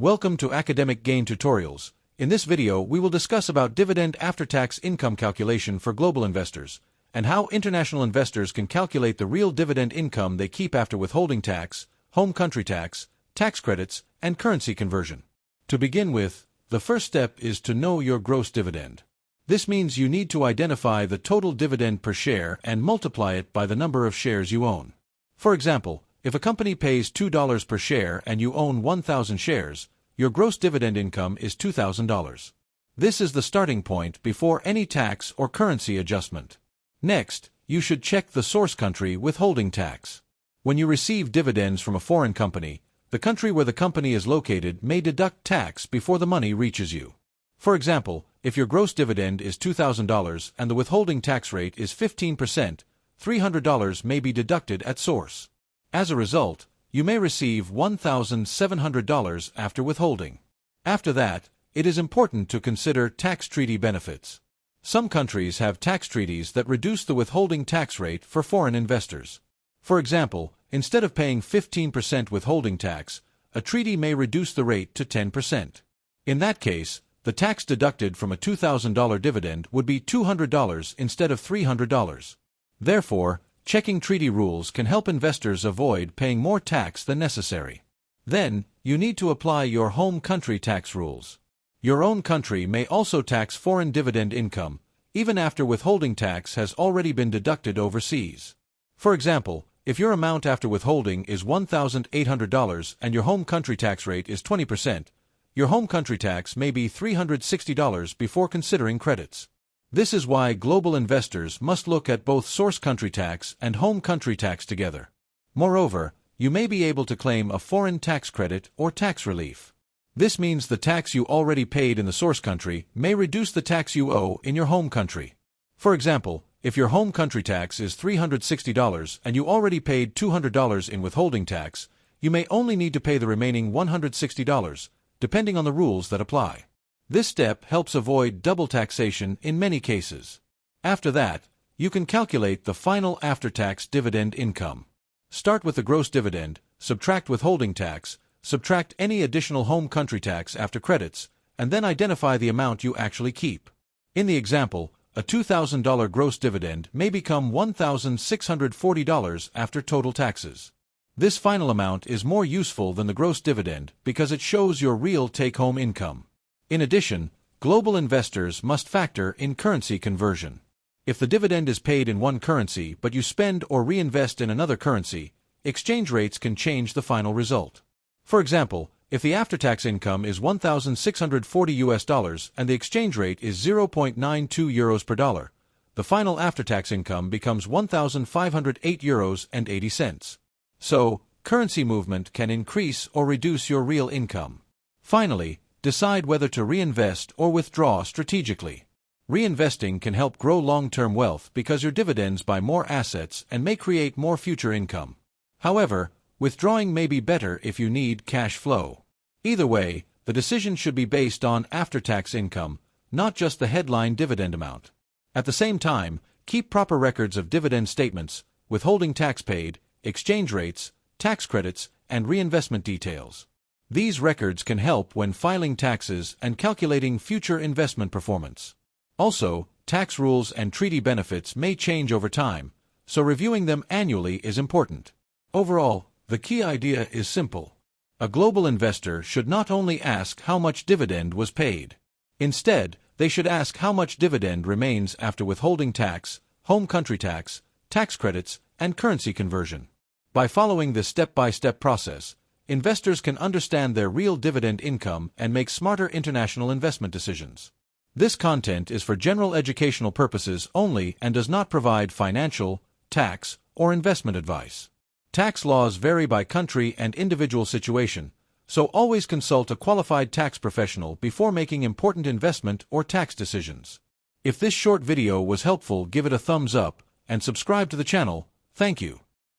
Welcome to Academic Gain Tutorials. In this video, we will discuss about dividend after-tax income calculation for global investors, and how international investors can calculate the real dividend income they keep after withholding tax, home country tax, tax credits, and currency conversion. To begin with, the first step is to know your gross dividend. This means you need to identify the total dividend per share and multiply it by the number of shares you own. For example, if a company pays $2 per share and you own 1,000 shares, your gross dividend income is $2,000. This is the starting point before any tax or currency adjustment. Next, you should check the source country withholding tax. When you receive dividends from a foreign company, the country where the company is located may deduct tax before the money reaches you. For example, if your gross dividend is $2,000 and the withholding tax rate is 15%, $300 may be deducted at source. As a result, you may receive $1,700 after withholding. After that, it is important to consider tax treaty benefits. Some countries have tax treaties that reduce the withholding tax rate for foreign investors. For example, instead of paying 15% withholding tax, a treaty may reduce the rate to 10%. In that case, the tax deducted from a $2,000 dividend would be $200 instead of $300. Therefore, checking treaty rules can help investors avoid paying more tax than necessary. Then, you need to apply your home country tax rules. Your own country may also tax foreign dividend income, even after withholding tax has already been deducted overseas. For example, if your amount after withholding is $1,800 and your home country tax rate is 20%, your home country tax may be $360 before considering credits. This is why global investors must look at both source country tax and home country tax together. Moreover, you may be able to claim a foreign tax credit or tax relief. This means the tax you already paid in the source country may reduce the tax you owe in your home country. For example, if your home country tax is $360 and you already paid $200 in withholding tax, you may only need to pay the remaining $160, depending on the rules that apply. This step helps avoid double taxation in many cases. After that, you can calculate the final after-tax dividend income. Start with the gross dividend, subtract withholding tax, subtract any additional home country tax after credits, and then identify the amount you actually keep. In the example, a $2,000 gross dividend may become $1,640 after total taxes. This final amount is more useful than the gross dividend because it shows your real take-home income. In addition, global investors must factor in currency conversion. If the dividend is paid in one currency but you spend or reinvest in another currency, exchange rates can change the final result. For example, if the after-tax income is $1,640 and the exchange rate is 0.92 euros per dollar, the final after-tax income becomes €1,508.80. So, currency movement can increase or reduce your real income. Finally, decide whether to reinvest or withdraw strategically. Reinvesting can help grow long-term wealth because your dividends buy more assets and may create more future income. However, withdrawing may be better if you need cash flow. Either way, the decision should be based on after-tax income, not just the headline dividend amount. At the same time, keep proper records of dividend statements, withholding tax paid, exchange rates, tax credits, and reinvestment details. These records can help when filing taxes and calculating future investment performance. Also, tax rules and treaty benefits may change over time, so reviewing them annually is important. Overall, the key idea is simple. A global investor should not only ask how much dividend was paid. Instead, they should ask how much dividend remains after withholding tax, home country tax, tax credits, and currency conversion. By following this step-by-step process, investors can understand their real dividend income and make smarter international investment decisions. This content is for general educational purposes only and does not provide financial, tax, or investment advice. Tax laws vary by country and individual situation, so always consult a qualified tax professional before making important investment or tax decisions. If this short video was helpful, give it a thumbs up and subscribe to the channel. Thank you.